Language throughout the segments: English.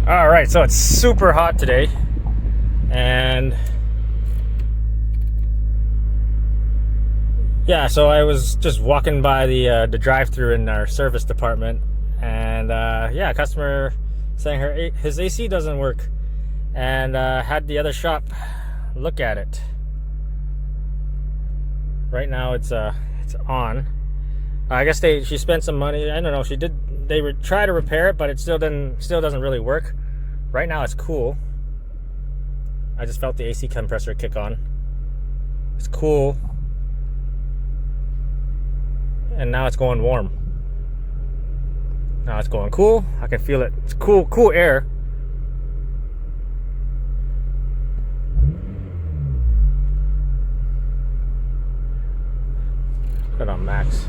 All right, so it's super hot today, and yeah, so I was just walking by the drive-through in our service department, and yeah, a customer saying his AC doesn't work, and had the other shop look at it. Right now, it's on. I guess she spent some money. I don't know. They would try to repair it, but it still doesn't really work. Right now it's cool. I just felt the AC compressor kick on. It's cool. And now it's going warm. Now it's going cool. I can feel it. It's cool air. Put it on max.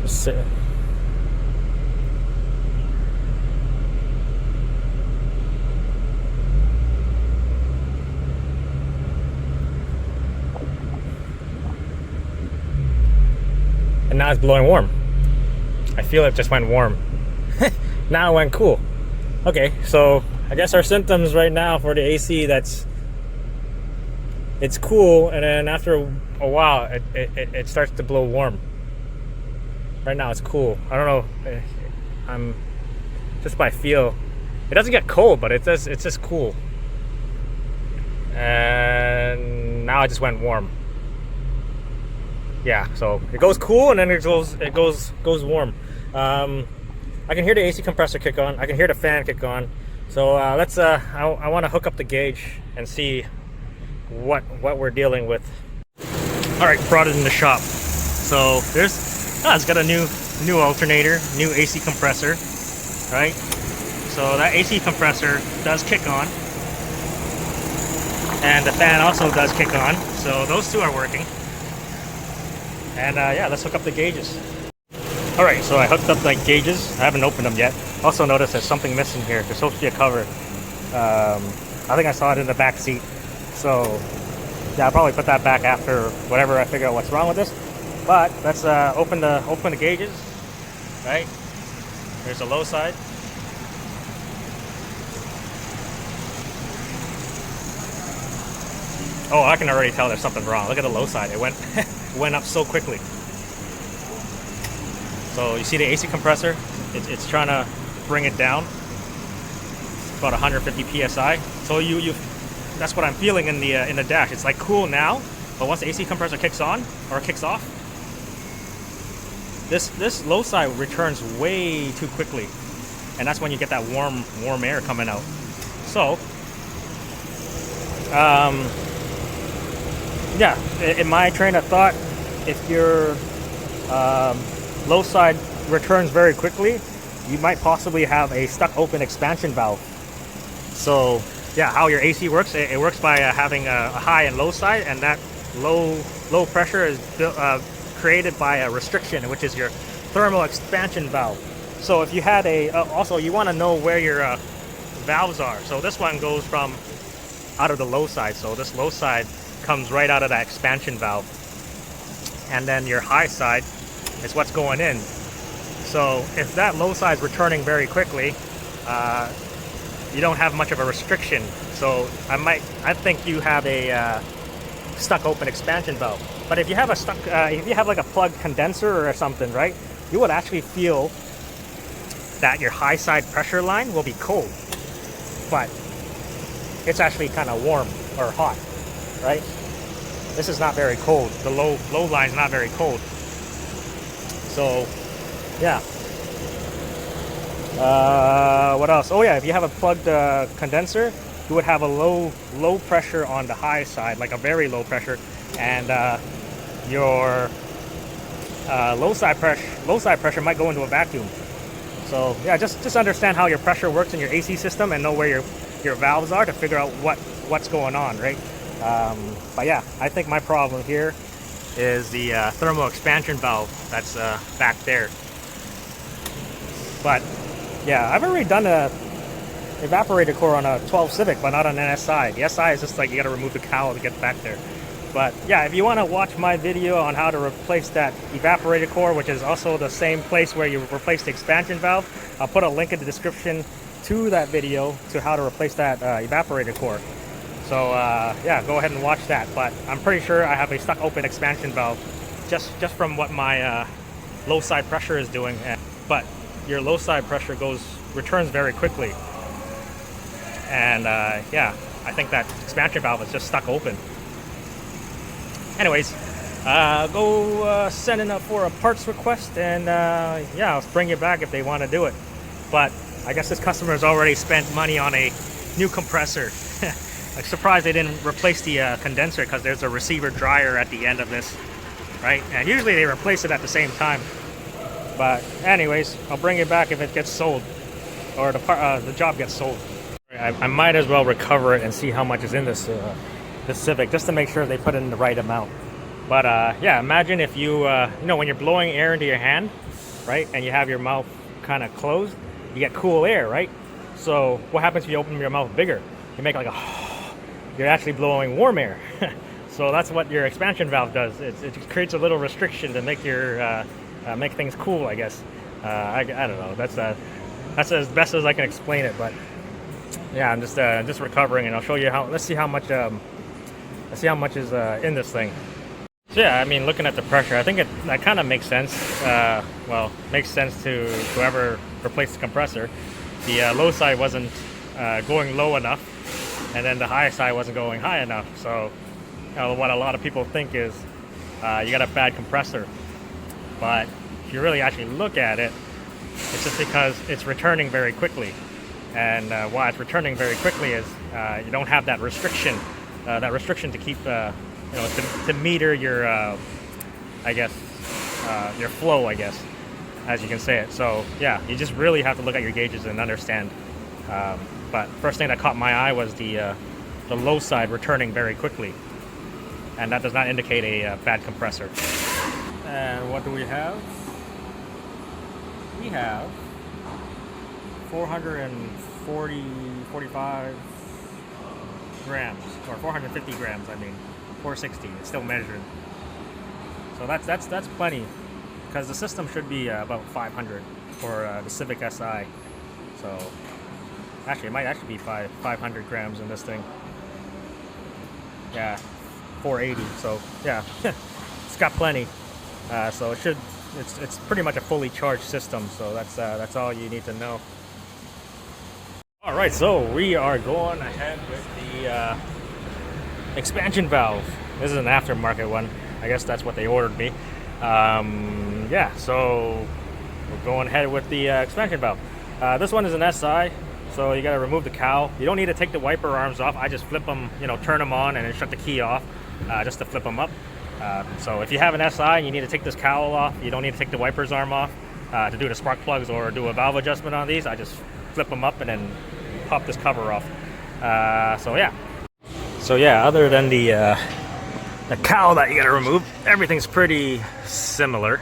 Sit. And now it's blowing warm. I feel it just went warm. Now it went cool. Okay, so I guess our symptoms right now for the AC, it's cool, and then after a while it starts to blow warm. Right now it's cool. I don't know. I'm just by feel. It doesn't get cold, but it's just cool. And now it just went warm. Yeah, so it goes cool and then it goes warm. I can hear the AC compressor kick on. I can hear the fan kick on. So let's. I want to hook up the gauge and see what we're dealing with. All right, brought it in the shop. So it's got a new alternator, new AC compressor, right? So that AC compressor does kick on, and the fan also does kick on. So those two are working. And yeah, let's hook up the gauges. All right, so I hooked up the gauges. I haven't opened them yet. Also noticed there's something missing here. There's supposed to be a cover. I think I saw it in the back seat. So yeah, I'll probably put that back after whatever I figure out what's wrong with this. But let's open the gauges, right? There's the low side. Oh, I can already tell there's something wrong. Look at the low side. It went up so quickly. So you see the AC compressor? It's trying to bring it down. It's about 150 psi. So that's what I'm feeling in the dash. It's like cool now, but once the AC compressor kicks on or kicks off, this low side returns way too quickly, and that's when you get that warm air coming out. So yeah, in my train of thought, if your low side returns very quickly, you might possibly have a stuck open expansion valve. So yeah, how your AC works, it works by having a high and low side, and that low pressure is created by a restriction, which is your thermal expansion valve. So if you had also you want to know where your valves are. So this one goes from out of the low side. So this low side comes right out of that expansion valve, and then your high side is what's going in. So if that low side is returning very quickly, you don't have much of a restriction. So I think you have a stuck open expansion valve. But if you have if you have like a plugged condenser or something, right, you would actually feel that your high side pressure line will be cold, but it's actually kind of warm or hot, right? This is not very cold. The low line is not very cold. So yeah. What else? Oh yeah, if you have a plugged condenser, you would have a low pressure on the high side, like a very low pressure, and your low side pressure might go into a vacuum. So yeah, just understand how your pressure works in your AC system and know where your valves are to figure out what's going on, right? But yeah, I think my problem here is the thermal expansion valve that's back there. But yeah, I've already done a evaporator core on a 12 Civic, but not on an SI. The SI is just like you got to remove the cowl to get back there. But yeah, if you want to watch my video on how to replace that evaporator core, which is also the same place where you replace the expansion valve, I'll put a link in the description to that video to how to replace that evaporator core. So yeah, go ahead and watch that. But I'm pretty sure I have a stuck open expansion valve just from what my low side pressure is doing. But your low side pressure returns very quickly. And yeah, I think that expansion valve is just stuck open. Anyways, go send in for a parts request, and yeah, I'll bring it back if they want to do it. But I guess this customer has already spent money on a new compressor. I'm surprised they didn't replace the condenser, because there's a receiver dryer at the end of this, right? And usually they replace it at the same time. But anyways, I'll bring it back if it gets sold, or the job gets sold. I might as well recover it and see how much is in this Civic, just to make sure they put in the right amount. But yeah, imagine if you you know, when you're blowing air into your hand, right, and you have your mouth kind of closed, you get cool air, right? So what happens if you open your mouth bigger? You make like a you're actually blowing warm air. So that's what your expansion valve does. It creates a little restriction to make your make things cool, I guess. I don't know. That's as best as I can explain it. But yeah, I'm just recovering, and I'll show you how. Let's see how much is in this thing. So yeah, I mean, looking at the pressure, I think that kind of makes sense. Well, makes sense to whoever replaced the compressor. The low side wasn't going low enough, and then the high side wasn't going high enough. So you know, what a lot of people think is you got a bad compressor. But if you really actually look at it, it's just because it's returning very quickly. And why it's returning very quickly is you don't have that restriction to keep, you know, to meter your, I guess, your flow, I guess, as you can say it. So yeah, you just really have to look at your gauges and understand. But first thing that caught my eye was the low side returning very quickly, and that does not indicate a bad compressor. And what do we have? We have 445 grams, or 450 grams, I mean, 460, it's still measured. So that's plenty, because the system should be about 500 for the Civic Si. So actually, it might actually be 500 grams in this thing. Yeah, 480, so yeah, it's got plenty. So it's pretty much a fully charged system, so that's all you need to know. Alright, so we are going ahead with the expansion valve. This is an aftermarket one. I guess that's what they ordered me. Yeah, so we're going ahead with the expansion valve. This one is an SI, so you gotta remove the cowl. You don't need to take the wiper arms off. I just flip them, you know, turn them on and then shut the key off, just to flip them up. So if you have an SI and you need to take this cowl off, you don't need to take the wipers arm off to do the spark plugs or do a valve adjustment on these. I just flip them up and then pop this cover off. So yeah, other than the cowl that you gotta remove, everything's pretty similar.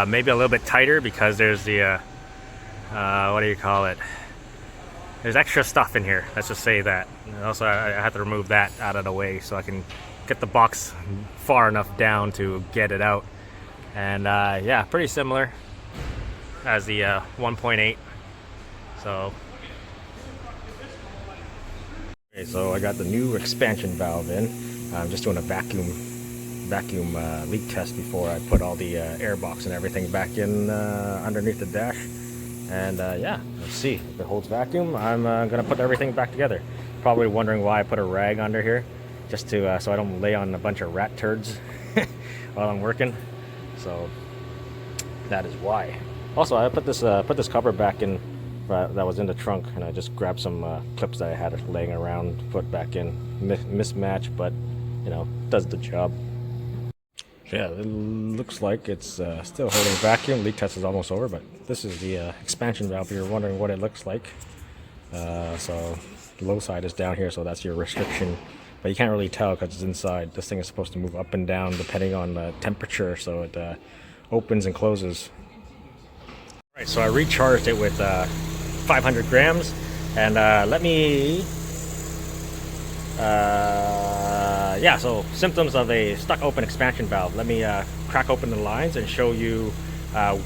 Maybe a little bit tighter because there's the what do you call it? There's extra stuff in here. Let's just say that. And also, I have to remove that out of the way so I can get the box far enough down to get it out. And yeah, pretty similar as the 1.8. So okay, so I got the new expansion valve in. I'm just doing a vacuum leak test before I put all the air box and everything back in underneath the dash. And yeah, let's see if it holds vacuum. I'm gonna put everything back together. Probably wondering why I put a rag under here, just to so I don't lay on a bunch of rat turds while I'm working. So that is why. Also, I put this cover back in that was in the trunk, and I just grabbed some clips that I had laying around to put back in. Mismatch, but you know, does the job. Yeah, it looks like it's still holding vacuum. Leak test is almost over, but this is the expansion valve. You're wondering what it looks like. So the low side is down here, so that's your restriction. But you can't really tell because it's inside. This thing is supposed to move up and down depending on the temperature, so it opens and closes. Alright, so I recharged it with 500 grams, and let me yeah, so symptoms of a stuck open expansion valve. Let me crack open the lines and show you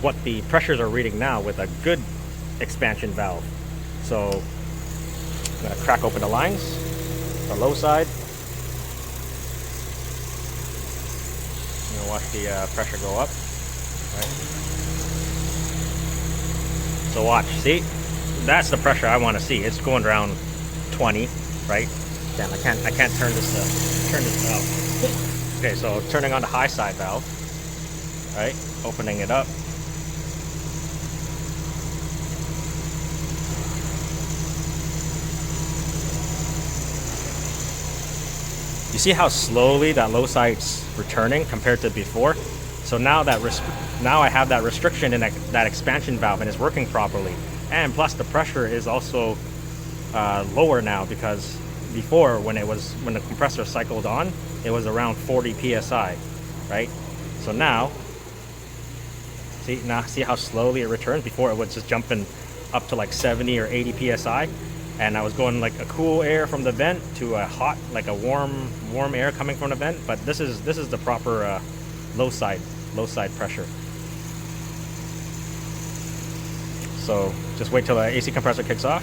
what the pressures are reading now with a good expansion valve. So I'm going to crack open the lines, the low side. I'm going to watch the pressure go up. Right. So watch, see? That's the pressure I want to see. It's going around 20, right? Damn, I can't turn this valve. Okay, so turning on the high side valve, right? Opening it up. You see how slowly that low side's returning compared to before? So now that now I have that restriction in that expansion valve and it's working properly. And plus the pressure is also lower now, because before when the compressor cycled on, it was around 40 psi, right? So now see how slowly it returns. Before it was just jumping up to like 70 or 80 psi, and I was going like a cool air from the vent to a hot, like a warm air coming from the vent. But this is the proper low side pressure. So just wait till the AC compressor kicks off.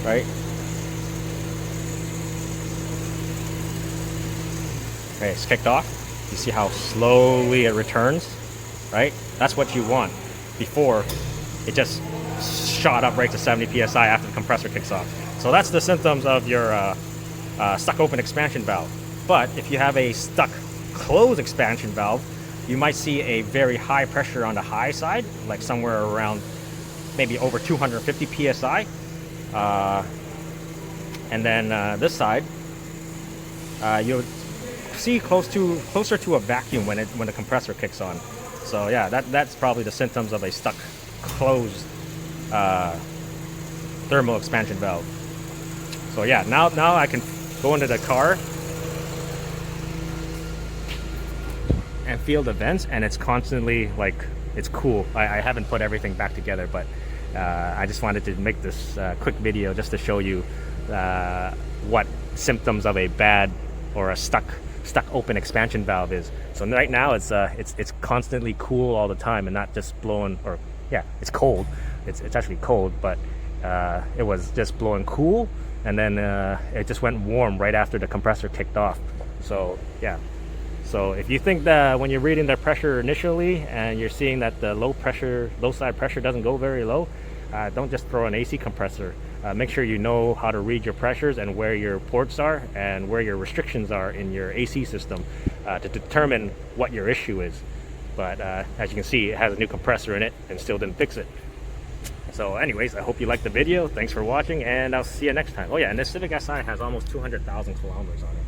Right? Okay, it's kicked off. You see how slowly it returns, right? That's what you want. Before, it just shot up right to 70 psi after the compressor kicks off. So that's the symptoms of your stuck open expansion valve. But if you have a stuck closed expansion valve, you might see a very high pressure on the high side, like somewhere around maybe over 250 psi. And then this side, you'll see closer to a vacuum when the compressor kicks on. So yeah, that's probably the symptoms of a stuck closed thermal expansion valve. So yeah, now I can go into the car and feel the vents, and it's constantly like, it's cool. I haven't put everything back together, but I just wanted to make this quick video just to show you what symptoms of a bad or a stuck open expansion valve is. So right now it's constantly cool all the time and not just blowing, or yeah, it's cold. It's actually cold, but it was just blowing cool, and then it just went warm right after the compressor kicked off. So yeah. So if you think that when you're reading the pressure initially and you're seeing that the low side pressure doesn't go very low, don't just throw an AC compressor. Make sure you know how to read your pressures and where your ports are and where your restrictions are in your AC system to determine what your issue is. But as you can see, it has a new compressor in it and still didn't fix it. So anyways, I hope you liked the video. Thanks for watching, and I'll see you next time. Oh yeah, and this Civic Si has almost 200,000 kilometers on it.